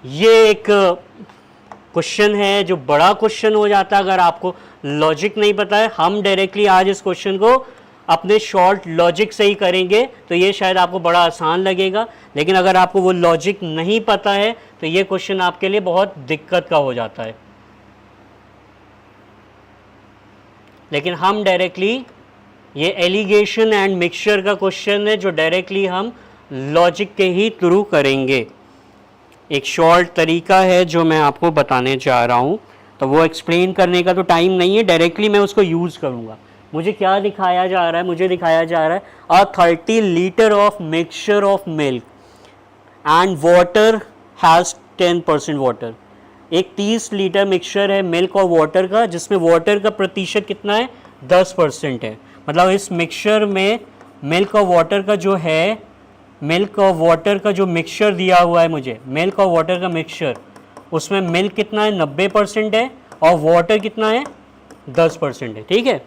ये एक क्वेश्चन है जो बड़ा क्वेश्चन हो जाता है अगर आपको लॉजिक नहीं पता है। हम डायरेक्टली आज इस क्वेश्चन को अपने शॉर्ट लॉजिक से ही करेंगे, तो ये शायद आपको बड़ा आसान लगेगा, लेकिन अगर आपको वो लॉजिक नहीं पता है तो ये क्वेश्चन आपके लिए बहुत दिक्कत का हो जाता है। लेकिन हम डायरेक्टली, ये एलिगेशन एंड मिक्सचर का क्वेश्चन है जो डायरेक्टली हम लॉजिक के ही थ्रू करेंगे। एक शॉर्ट तरीका है जो मैं आपको बताने जा रहा हूँ, तो वो एक्सप्लेन करने का तो टाइम नहीं है, डायरेक्टली मैं उसको यूज़ करूँगा। मुझे क्या दिखाया जा रहा है? मुझे दिखाया जा रहा है 30 litre of mixture of milk and water has 10% water. एक 30 लीटर मिक्सचर है मिल्क और वाटर का, जिसमें वाटर का प्रतिशत कितना है? 10% है। मतलब इस मिक्सचर में मिल्क और वाटर का जो है, मिल्क और वाटर का जो मिक्सचर दिया हुआ है मुझे, मिल्क और वाटर का मिक्सचर, उसमें मिल्क कितना है? 90% है और वाटर कितना है? 10% है। ठीक है,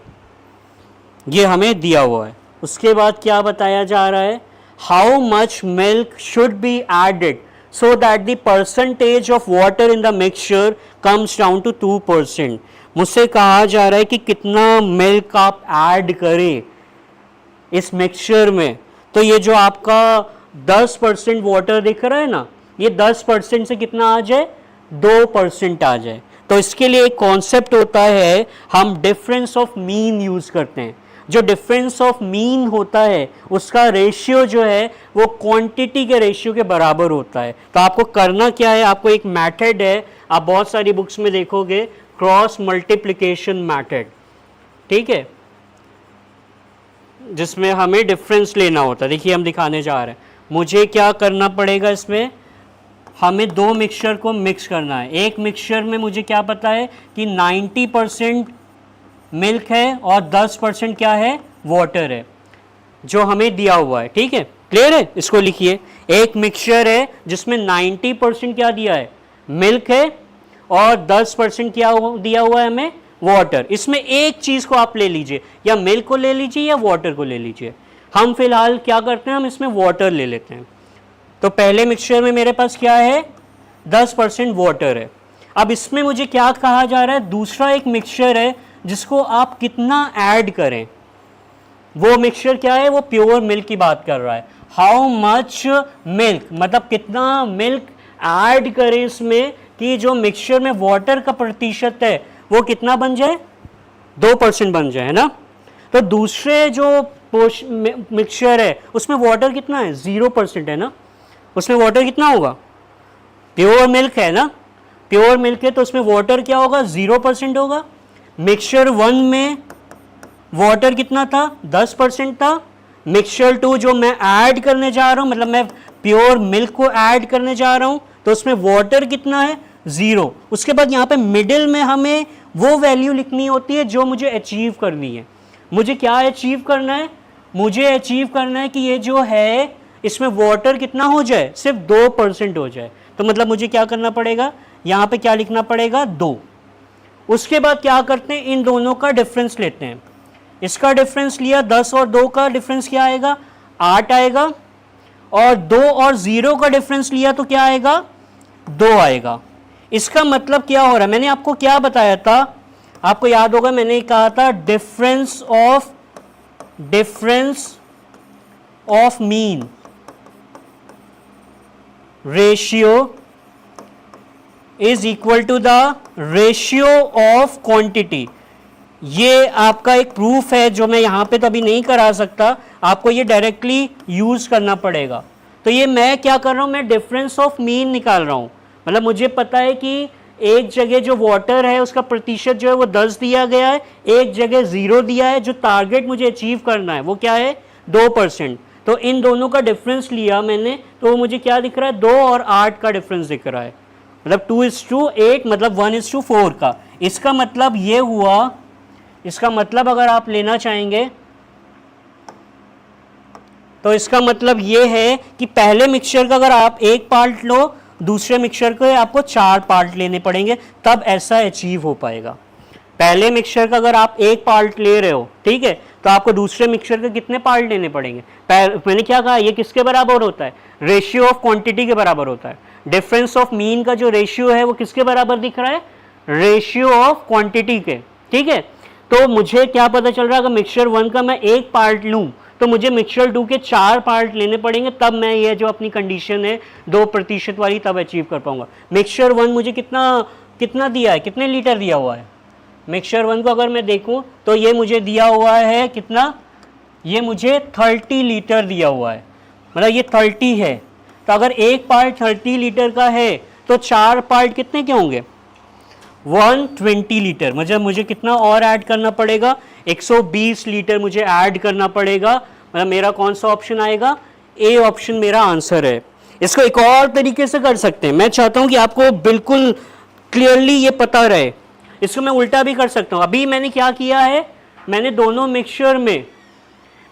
ये हमें दिया हुआ है। उसके बाद क्या बताया जा रहा है? How much milk should be added so that the percentage of water in the mixture comes down to 2%। मुझसे कहा जा रहा है कि कितना मिल्क आप ऐड करें इस मिक्सचर में। तो ये जो आपका 10% वाटर दिख रहा है ना, ये 10% से कितना आ जाए? 2% आ जाए। तो इसके लिए एक कॉन्सेप्ट होता है, हम डिफरेंस ऑफ मीन यूज़ करते हैं। जो डिफरेंस ऑफ मीन होता है उसका रेशियो जो है वो क्वांटिटी के रेशियो के बराबर होता है। तो आपको करना क्या है? आपको एक मेथड है, आप बहुत सारी बुक्स में देखोगे, क्रॉस मल्टीप्लिकेशन मेथड। ठीक है, जिसमें हमें डिफरेंस लेना होता है। देखिए हम दिखाने जा रहे हैं, मुझे क्या करना पड़ेगा? इसमें हमें दो मिक्सचर को मिक्स करना है। एक मिक्सचर में मुझे क्या पता है कि 90% मिल्क है और 10% क्या है? वाटर है, जो हमें दिया हुआ है। ठीक है, क्लियर है? इसको लिखिए, एक मिक्सचर है जिसमें 90% क्या दिया है? मिल्क है और 10% क्या दिया हुआ है हमें? वाटर। इसमें एक चीज़ को आप ले लीजिए, या मिल्क को ले लीजिए या वाटर को ले लीजिए। हम फिलहाल क्या करते हैं, हम इसमें वाटर ले लेते हैं। तो पहले मिक्सचर में मेरे पास क्या है? 10% वाटर है। अब इसमें मुझे क्या कहा जा रहा है? दूसरा एक मिक्सचर है जिसको आप कितना ऐड करें। वो मिक्सचर क्या है? वो प्योर मिल्क की बात कर रहा है। हाउ मच मिल्क, मतलब कितना मिल्क ऐड करें इसमें कि जो मिक्सचर में वाटर का प्रतिशत है वो कितना बन जाए? 2% बन जाए, है ना। तो दूसरे जो मिक्सचर है उसमें वाटर कितना है? 0% है ना। उसमें वाटर कितना होगा? प्योर मिल्क है ना, प्योर मिल्क है तो उसमें वाटर क्या होगा? 0% होगा। मिक्सचर 1 में वाटर कितना था? 10% था। मिक्सचर 2 जो मैं ऐड करने जा रहा हूं, मतलब मैं प्योर मिल्क को ऐड करने जा रहा हूं, तो उसमें वाटर कितना है? 0। उसके बाद यहाँ पे मिडिल में हमें वो वैल्यू लिखनी होती है जो मुझे अचीव करनी है। मुझे क्या अचीव करना है? मुझे अचीव करना है कि ये जो है इसमें वाटर कितना हो जाए? सिर्फ 2% हो जाए। तो मतलब मुझे क्या करना पड़ेगा? यहाँ पे क्या लिखना पड़ेगा? 2। उसके बाद क्या करते हैं? इन दोनों का डिफरेंस लेते हैं। इसका डिफरेंस लिया, 10 और 2 का डिफरेंस क्या आएगा? 8 आएगा। और 2 और 0 का डिफरेंस लिया तो क्या आएगा? 2 आएगा। इसका मतलब क्या हो रहा है? मैंने आपको क्या बताया था? आपको याद होगा मैंने कहा था difference of mean ratio is equal to the ratio of quantity. ये आपका एक प्रूफ है जो मैं यहां पे तो अभी नहीं करा सकता, आपको ये डायरेक्टली यूज करना पड़ेगा। तो ये मैं क्या कर रहा हूं? मैं डिफरेंस ऑफ मीन निकाल रहा हूं। मतलब मुझे पता है कि एक जगह जो वाटर है उसका प्रतिशत जो है वो 10 दिया गया है, एक जगह 0 दिया है। जो टारगेट मुझे अचीव करना है वो क्या है? 2%। तो इन दोनों का डिफरेंस लिया मैंने, तो मुझे क्या दिख रहा है? 2 और 8 का डिफरेंस दिख रहा है। मतलब 2:8, मतलब 1:4 का। इसका मतलब ये हुआ, इसका मतलब अगर आप लेना चाहेंगे तो इसका मतलब ये है कि पहले मिक्सचर का अगर आप एक पार्ट लो, दूसरे मिक्सचर को आपको 4 पार्ट लेने पड़ेंगे, तब ऐसा अचीव हो पाएगा। पहले मिक्सचर का अगर आप एक पार्ट ले रहे हो, ठीक है, तो आपको दूसरे मिक्सचर के कितने पार्ट लेने पड़ेंगे? मैंने क्या कहा? ये किसके बराबर होता है? रेशियो ऑफ क्वांटिटी के बराबर होता है। डिफरेंस ऑफ मीन का जो रेशियो है वो किसके बराबर दिख रहा है, रेशियो ऑफ क्वांटिटी के, ठीक है। तो मुझे क्या पता चल रहा है, अगर मिक्सचर 1 का मैं एक पार्ट लूं तो मुझे मिक्सचर 2 के 4 पार्ट लेने पड़ेंगे, तब मैं ये जो अपनी कंडीशन है 2% वाली तब अचीव कर पाऊंगा। मिक्सचर 1 मुझे कितना दिया है, कितने लीटर दिया हुआ है मिक्सचर 1 को अगर मैं देखूं तो ये मुझे दिया हुआ है कितना, ये मुझे 30 लीटर दिया हुआ है, मतलब ये 30 है। तो अगर एक पार्ट 30 लीटर का है तो 4 पार्ट कितने के होंगे, 120 लीटर। मतलब मुझे कितना और ऐड करना पड़ेगा, 120 लीटर मुझे ऐड करना पड़ेगा। मतलब मेरा कौन सा ऑप्शन आएगा, ए ऑप्शन मेरा आंसर है। इसको एक और तरीके से कर सकते हैं, मैं चाहता हूं कि आपको बिल्कुल क्लियरली ये पता रहे। इसको मैं उल्टा भी कर सकता हूं। अभी मैंने क्या किया है, मैंने दोनों मिक्सचर में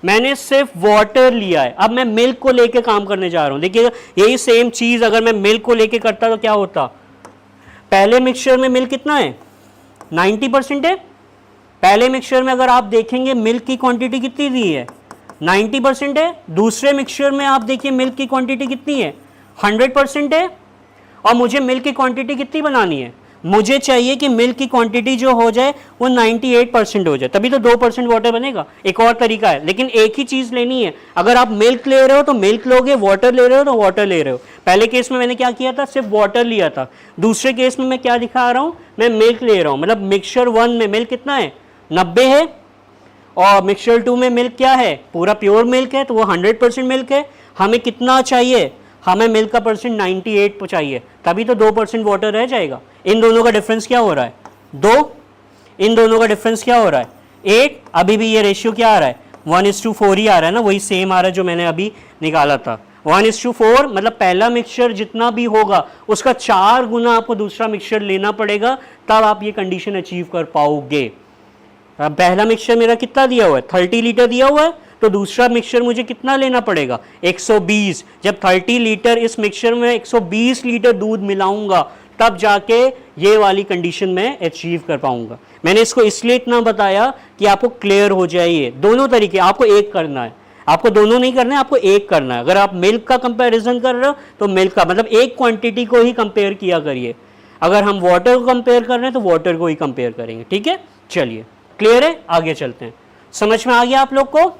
मैंने सिर्फ वाटर लिया है, अब मैं मिल्क को लेके काम करने जा रहा हूं। देखिएगा यही सेम चीज अगर मैं मिल्क को लेके करता तो क्या होता, पहले मिक्सचर में मिल्क कितना है, 90% है। पहले मिक्सचर में अगर आप देखेंगे मिल्क की क्वांटिटी कितनी दी है, 90% है। दूसरे मिक्सचर में आप देखिए मिल्क की क्वांटिटी कितनी है, 100% है। और मुझे मिल्क की क्वांटिटी कितनी बनानी है, मुझे चाहिए कि मिल्क की क्वांटिटी जो हो जाए वो 98% हो जाए, तभी तो 2% वाटर बनेगा। एक और तरीका है, लेकिन एक ही चीज लेनी है। अगर आप मिल्क ले रहे हो तो मिल्क लोगे, वाटर ले रहे हो तो वाटर ले रहे हो। पहले केस में मैंने क्या किया था, सिर्फ वाटर लिया था। दूसरे केस में मैं क्या दिखा रहा हूं, मैं मिल्क ले रहा हूं। मतलब मिक्सचर 1 में मिल्क कितना है, 90 है, और मिक्सचर 2 में मिल्क क्या है, पूरा प्योर मिल्क है, तो वो 100% मिल्क है। हमें कितना चाहिए, हमें मिल्क का परसेंट 98 चाहिए, तभी तो 2% वाटर रह जाएगा। इन दोनों का डिफरेंस क्या हो रहा है, 2। इन दोनों का डिफरेंस क्या हो रहा है, 8। अभी भी ये रेशियो क्या आ रहा है, 1:4 ही आ रहा है ना, वही सेम आ रहा है जो मैंने अभी निकाला था, 1:4। मतलब पहला मिक्सचर जितना भी होगा उसका 4 गुना आपको दूसरा मिक्सचर लेना पड़ेगा, तब आप ये कंडीशन अचीव कर पाओगे। अब पहला मिक्सचर मेरा कितना दिया हुआ है, 30 लीटर दिया हुआ है, तो दूसरा मिक्सचर मुझे कितना लेना पड़ेगा, 120। जब 30 लीटर इस मिक्सचर में 120 लीटर दूध मिलाऊंगा, तब जाके ये वाली कंडीशन मैं अचीव कर पाऊंगा। मैंने इसको इसलिए इतना बताया कि आपको क्लियर हो जाए। ये दोनों तरीके आपको एक करना है, आपको दोनों नहीं करना है, आपको एक करना है। अगर आप मिल्क का कंपैरिजन कर रहे हो तो मिल्क का मतलब एक क्वांटिटी को ही कंपेयर किया करिए। अगर हम वाटर को कंपेयर कर रहे हैं तो वाटर को ही कंपेयर करेंगे, ठीक है। चलिए क्लियर है, आगे चलते हैं। समझ में आ गया आप लोग को।